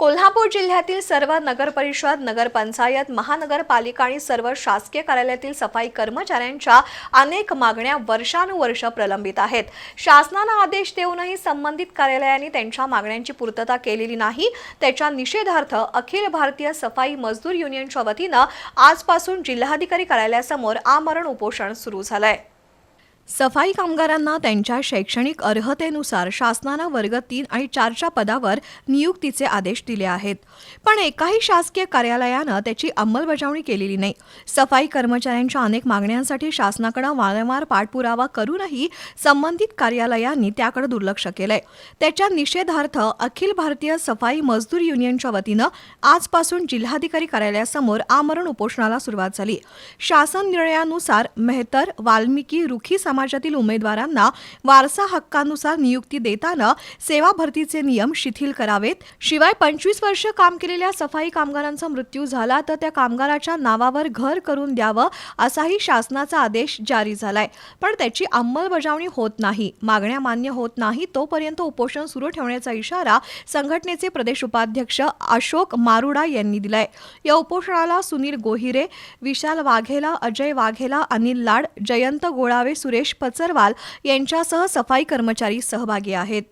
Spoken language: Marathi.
कोल्हापूर जिल्ह्यातील सर्व नगरपरिषद, नगरपंचायत, महानगरपालिका आणि सर्व शासकीय कार्यालयातील सफाई कर्मचाऱ्यांच्या अनेक मागण्या वर्षानुवर्ष प्रलंबित आहेत। शासनाने आदेश देऊनही संबंधित कार्यालयांनी त्यांच्या मागण्यांची पूर्तता केलेली नाही। त्याच्या निषेधार्थ अखिल भारतीय सफाई मजदूर युनियनच्या वतीने आजपासून जिल्हाधिकारी कार्यालयासमोर आमरण उपोषण सुरू झालंय। सफाई कामगारांना त्यांच्या शैक्षणिक अर्हतेनुसार शासनाने वर्ग 3 आणि 4च्या पदावर नियुक्तीचे आदेश दिले आहेत, पण एकाही शासकीय कार्यालयाने त्याची अंमलबजावणी केलेली नाही। सफाई कर्मचाऱ्यांच्या अनेक मागण्यांसाठी शासनाकडे वारंवार पाठपुरावा करूनही संबंधित कार्यालयांनी त्याकडे दुर्लक्ष केलंय। त्याच्या निषेधार्थ अखिल भारतीय सफाई मजदूर युनियनच्या वतीने आजपासून जिल्हाधिकारी कार्यालयासमोर आमरण उपोषणाला सुरुवात झाली। शासन निर्णयानुसार मेहतर, वाल्मिकी, रुखी समाजातील उमेदवारांना वारसा हक्कानुसार नियुक्ती देताना सेवा भरतीचे नियम शिथिल करावेत। शिवाय 25 वर्ष काम केलेल्या सफाई कामगारांचा मृत्यू झाला तर त्या कामगाराच्या नावावर घर करून द्यावं असाही शासनाचा आदेश जारी झालाय, पण त्याची अंमलबजावणी होत नाही। मागण्या मान्य होत नाही तोपर्यंत उपोषण सुरू ठेवण्याचा इशारा संघटनेचे प्रदेश उपाध्यक्ष अशोक मारुडा यांनी दिलाय। या उपोषणाला सुनील गोहिरे, विशाल वाघेला, अजय वाघेला, अनिल लाड, जयंत गोळावे, सुरेश पचरवाल यांच्यासह सफाई कर्मचारी सहभागी आहेत।